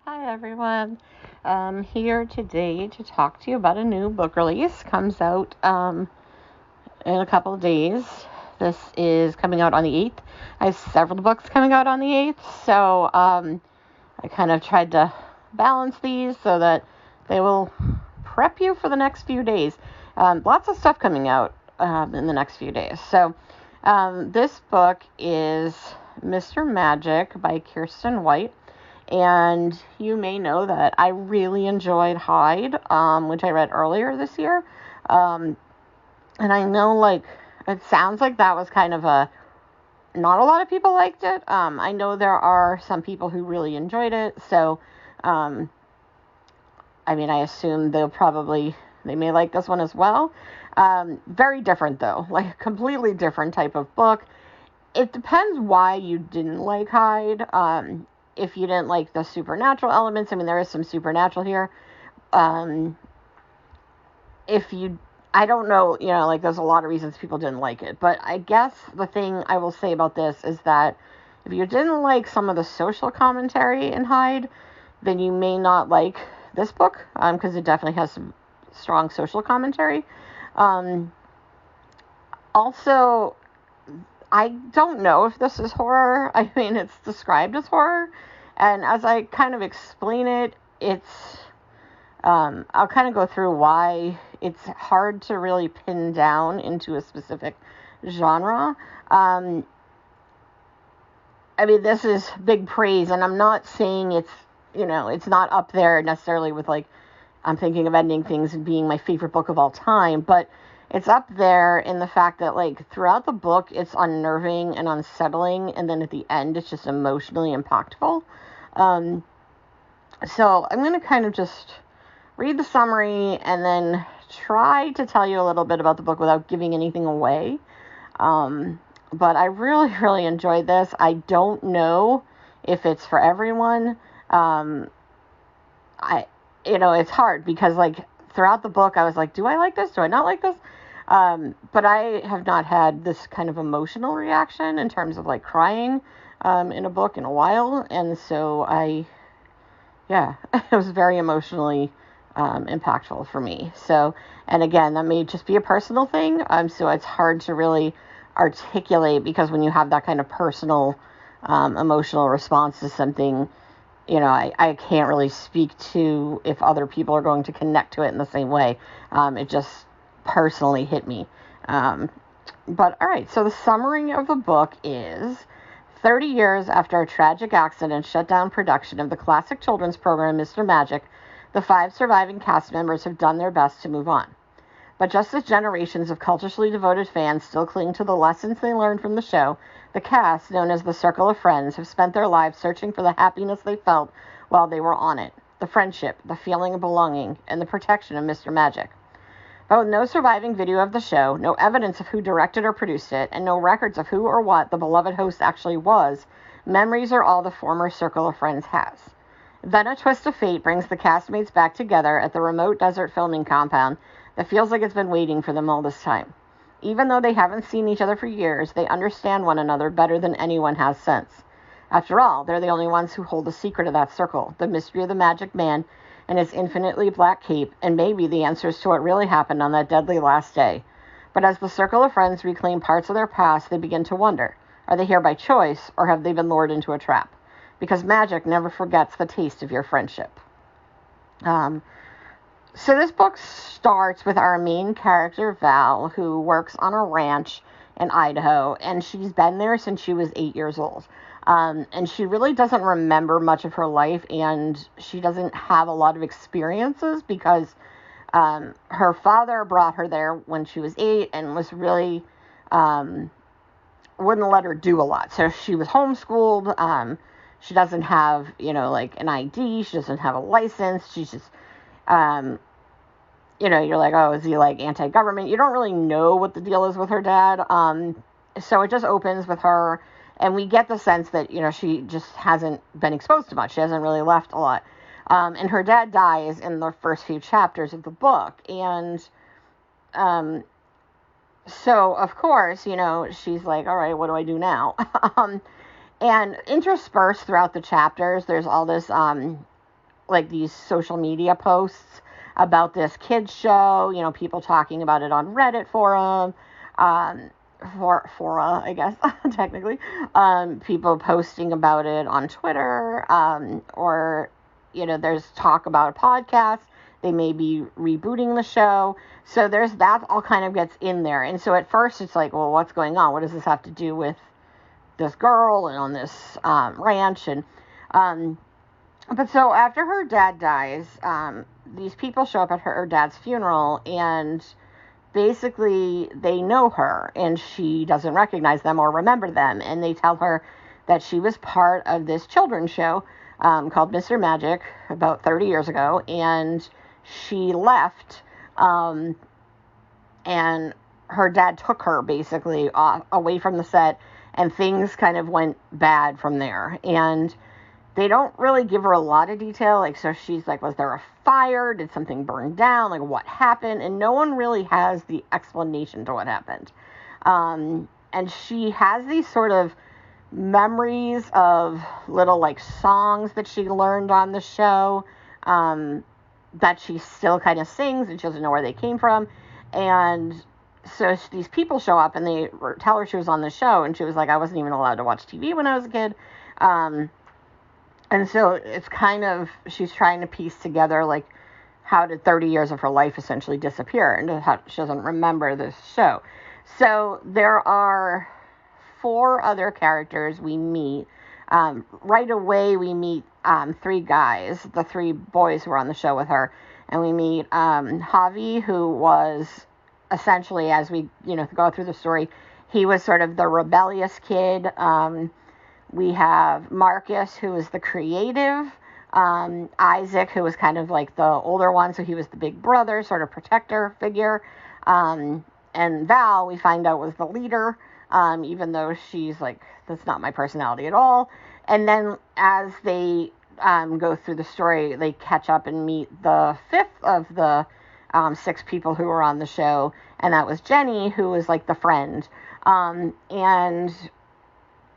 Hi everyone. I'm here today to talk to you about a new book release. Comes out in a couple of days. This is coming out on the 8th. I have several books coming out on the 8th, so I kind of tried to balance these so that they will prep you for the next few days. Lots of stuff coming out in the next few days. So this book is Mr. Magic by Kiersten White. And you may know that I really enjoyed Hyde, which I read earlier this year. And I know, it sounds like that was kind of not a lot of people liked it. I know there are some people who really enjoyed it. So, I assume they may like this one as well. Very different though, like a completely different type of book. It depends why you didn't like Hyde. If you didn't like the supernatural elements, there is some supernatural here. I don't know, there's a lot of reasons people didn't like it. But I guess the thing I will say about this is that if you didn't like some of the social commentary in Hyde, then you may not like this book, because it definitely has some strong social commentary. Also, I don't know if this is horror. It's described as horror. And as I kind of explain it, I'll kind of go through why it's hard to really pin down into a specific genre. This is big praise, and I'm not saying it's not up there necessarily with, I'm thinking of Ending Things and being my favorite book of all time, but it's up there in the fact that, throughout the book, it's unnerving and unsettling, and then at the end, it's just emotionally impactful. So I'm going to kind of just read the summary and then try to tell you a little bit about the book without giving anything away. But I really, really enjoyed this. I don't know if it's for everyone. It's hard because, throughout the book, I was like, do I like this? Do I not like this? But I have not had this kind of emotional reaction in terms of crying in a book in a while. And so it was very emotionally impactful for me. So, and again, that may just be a personal thing. So it's hard to really articulate because when you have that kind of personal emotional response to something, I can't really speak to if other people are going to connect to it in the same way. It just personally hit me. But all right, so the summary of the book is 30 years after a tragic accident shut down production of the classic children's program Mr. Magic, the 5 surviving cast members have done their best to move on. But just as generations of cultishly devoted fans still cling to the lessons they learned from the show, the cast, known as the Circle of Friends, have spent their lives searching for the happiness they felt while they were on it, the friendship, the feeling of belonging, and the protection of Mr. Magic. But with no surviving video of the show, no evidence of who directed or produced it, and no records of who or what the beloved host actually was, memories are all the former Circle of Friends has. Then a twist of fate brings the castmates back together at the remote desert filming compound that feels like it's been waiting for them all this time. Even though they haven't seen each other for years, they understand one another better than anyone has since. After all, they're the only ones who hold the secret of that circle, the mystery of the Magic Man and his infinitely black cape, and maybe the answers to what really happened on that deadly last day. But as the Circle of Friends reclaim parts of their past, they begin to wonder, are they here by choice, or have they been lured into a trap? Because magic never forgets the taste of your friendship. So this book starts with our main character, Val, who works on a ranch in Idaho, and she's been there since she was 8 years old. And she really doesn't remember much of her life, and she doesn't have a lot of experiences because her father brought her there when she was 8 and was really wouldn't let her do a lot. So she was homeschooled. She doesn't have, an ID. She doesn't have a license. She's just, you're like, oh, is he anti-government? You don't really know what the deal is with her dad. So it just opens with her. And we get the sense that, she just hasn't been exposed to much. She hasn't really left a lot. And her dad dies in the first few chapters of the book. And so, of course, she's like, all right, what do I do now? And interspersed throughout the chapters, there's all this like these social media posts about this kids show, people talking about it on Reddit forum, fora, I guess, technically, people posting about it on Twitter, or, there's talk about a podcast. They may be rebooting the show. So that all kind of gets in there. And so at first it's like, well, what's going on? What does this have to do with this girl and on this ranch? And but so after her dad dies, these people show up at her dad's funeral, and basically they know her, and she doesn't recognize them or remember them. And they tell her that she was part of this children's show called Mr. Magic about 30 years ago, and she left, and her dad took her basically away from the set, and things kind of went bad from there. And they don't really give her a lot of detail. Like, so she's like, was there a fire? Did something burn down? Like, what happened? And no one really has the explanation to what happened. And she has these sort of memories of little, like, songs that she learned on the show, that she still kind of sings, and she doesn't know where they came from. And so these people show up, and they tell her she was on the show, and she was like, I wasn't even allowed to watch TV when I was a kid. And so it's kind of, she's trying to piece together, like, how did 30 years of her life essentially disappear, and how she doesn't remember this show. So there are 4 other characters we meet. Right away, we meet 3 guys, the 3 boys who were on the show with her. And we meet Javi, who was essentially, as we, go through the story, he was sort of the rebellious kid. We have Marcus, who is the creative. Isaac, who was kind of like the older one, so he was the big brother, sort of protector figure. And Val, we find out, was the leader, even though she's like, that's not my personality at all. And then as they go through the story, they catch up and meet the 5th of the 6 people who were on the show, and that was Jenny, who was like the friend. And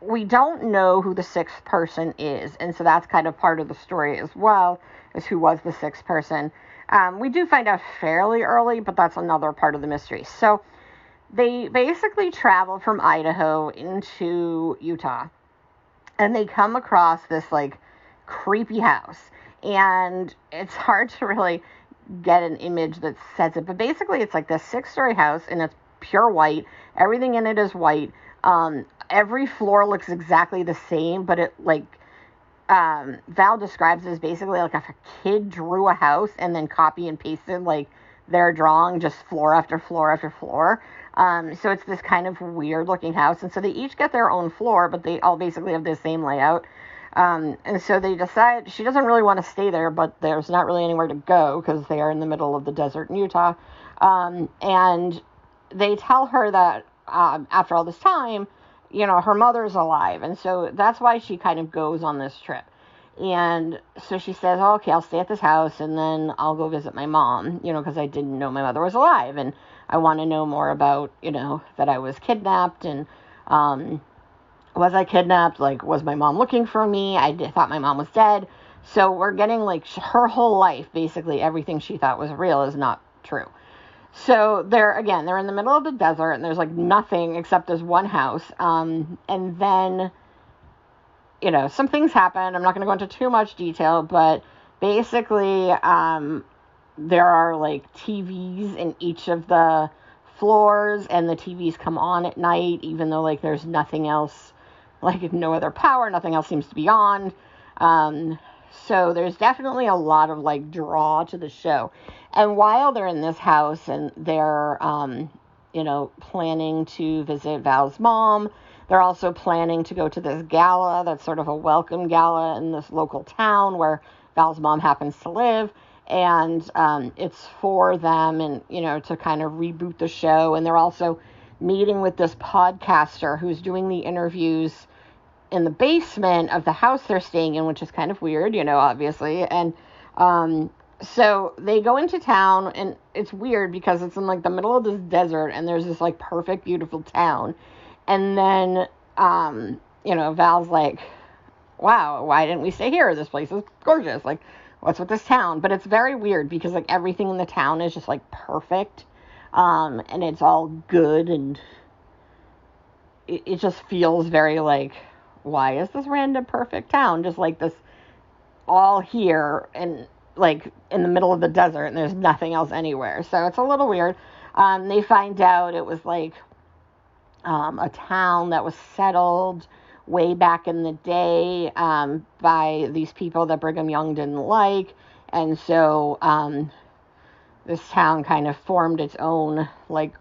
we don't know who the 6th person is, and so that's kind of part of the story as well, is who was the 6th person. We do find out fairly early, but that's another part of the mystery. So they basically travel from Idaho into Utah, and they come across this, like, creepy house, and it's hard to really get an image that says it, but basically it's like this 6-story house, and it's pure white. Everything in it is white. Every floor looks exactly the same, but it, like, Val describes it as basically like if a kid drew a house and then copy and pasted, like, their drawing, just floor after floor after floor. So it's this kind of weird looking house, and so they each get their own floor, but they all basically have the same layout. And so they decide she doesn't really want to stay there, but there's not really anywhere to go because they are in the middle of the desert in Utah. And they tell her that after all this time, her mother's alive. And so that's why she kind of goes on this trip. And so she says, oh, okay, I'll stay at this house, and then I'll go visit my mom, because I didn't know my mother was alive. And I want to know more about, that I was kidnapped, and was I kidnapped? Like, was my mom looking for me? I thought my mom was dead. So we're getting, like, her whole life, basically everything she thought was real is not true. So they're in the middle of the desert, and there's, like, nothing except this one house. And then, some things happen. I'm not going to go into too much detail, but basically there are, like, TVs in each of the floors, and the TVs come on at night, even though, like, there's nothing else, like, no other power, nothing else seems to be on. So there's definitely a lot of, like, draw to the show. And while they're in this house and they're, planning to visit Val's mom, they're also planning to go to this gala that's sort of a welcome gala in this local town where Val's mom happens to live. And it's for them and, to kind of reboot the show. And they're also meeting with this podcaster who's doing the interviews in the basement of the house they're staying in, which is kind of weird, obviously. And so they go into town, and it's weird because it's in, like, the middle of this desert, and there's this, like, perfect, beautiful town. And then, Val's like, wow, why didn't we stay here? This place is gorgeous. Like, what's with this town? But it's very weird because, like, everything in the town is just, like, perfect. And it's all good, and it just feels very, like, why is this random perfect town just, like, this all here and, like, in the middle of the desert, and there's nothing else anywhere. So it's a little weird. They find out it was, like, a town that was settled way back in the day by these people that Brigham Young didn't like. And so this town kind of formed its own, like,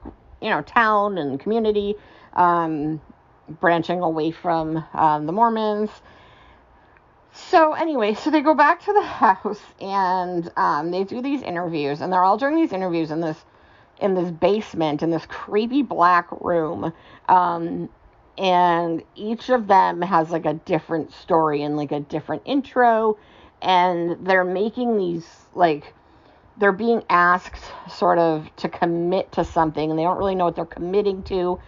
town and community, branching away from the Mormons. So anyway, so they go back to the house, and they do these interviews, and they're all doing these interviews in this basement, in this creepy black room. And each of them has, like, a different story and, like, a different intro, and they're making these, like, they're being asked sort of to commit to something, and they don't really know what they're committing to.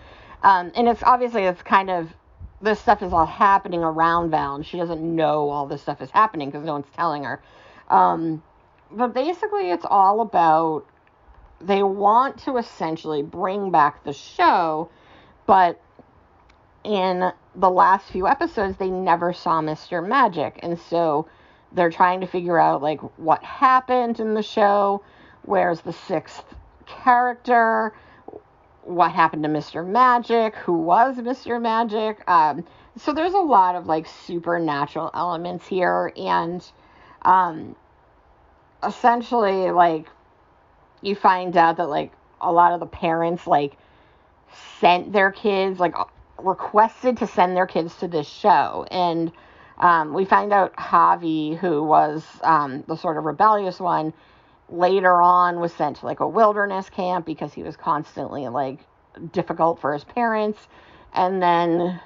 And it's kind of, this stuff is all happening around Val, and she doesn't know all this stuff is happening because no one's telling her. But basically it's all about, they want to essentially bring back the show, but in the last few episodes, they never saw Mr. Magic, and so they're trying to figure out, like, what happened in the show, where's the sixth character, what happened to Mr. Magic, who was Mr. Magic. So there's a lot of, like, supernatural elements here, and essentially, like, you find out that, like, a lot of the parents, like, sent their kids, like, requested to send their kids to this show. And we find out Javi, who was the sort of rebellious one, later on was sent to, like, a wilderness camp because he was constantly, like, difficult for his parents. And then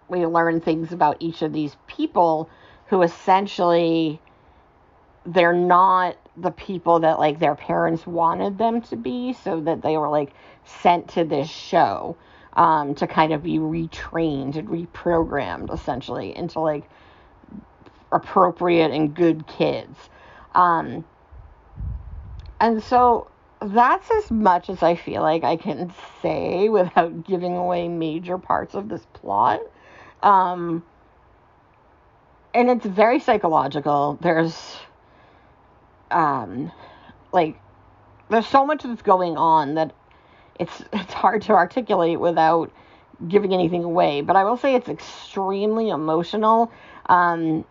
we learn things about each of these people who essentially, they're not the people that, like, their parents wanted them to be, so that they were, like, sent to this show to kind of be retrained and reprogrammed, essentially, into, like, appropriate and good kids. And so that's as much as I feel like I can say without giving away major parts of this plot. And it's very psychological. There's there's so much that's going on that it's hard to articulate without giving anything away. But I will say it's extremely emotional. And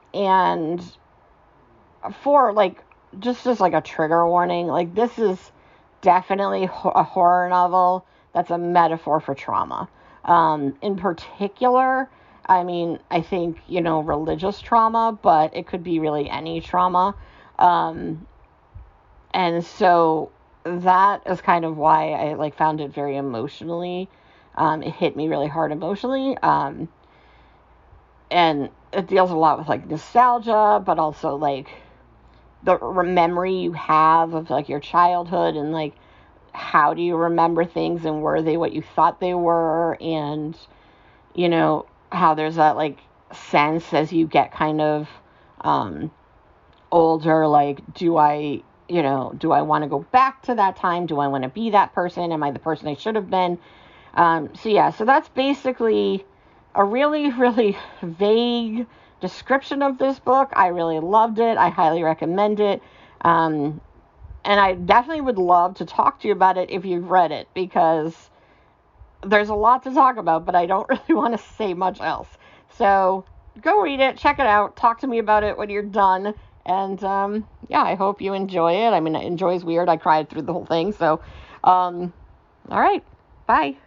for, like, just as, like, a trigger warning, like, this is definitely a horror novel that's a metaphor for trauma. In particular, I mean, I think, religious trauma, but it could be really any trauma. And so that is kind of why I, like, found it very emotionally. It hit me really hard emotionally. And it deals a lot with, like, nostalgia, but also, like, the memory you have of, like, your childhood, and, like, how do you remember things, and were they what you thought they were, and, how there's that, like, sense as you get kind of older, like, do I want to go back to that time? Do I want to be that person? Am I the person I should have been? So that's basically a really, really vague description of this book. I really loved it. I highly recommend it. And I definitely would love to talk to you about it if you've read it, because there's a lot to talk about, but I don't really want to say much else. So go read it, check it out, talk to me about it when you're done. And, I hope you enjoy it. I mean, enjoy is weird. I cried through the whole thing. So, all right. Bye.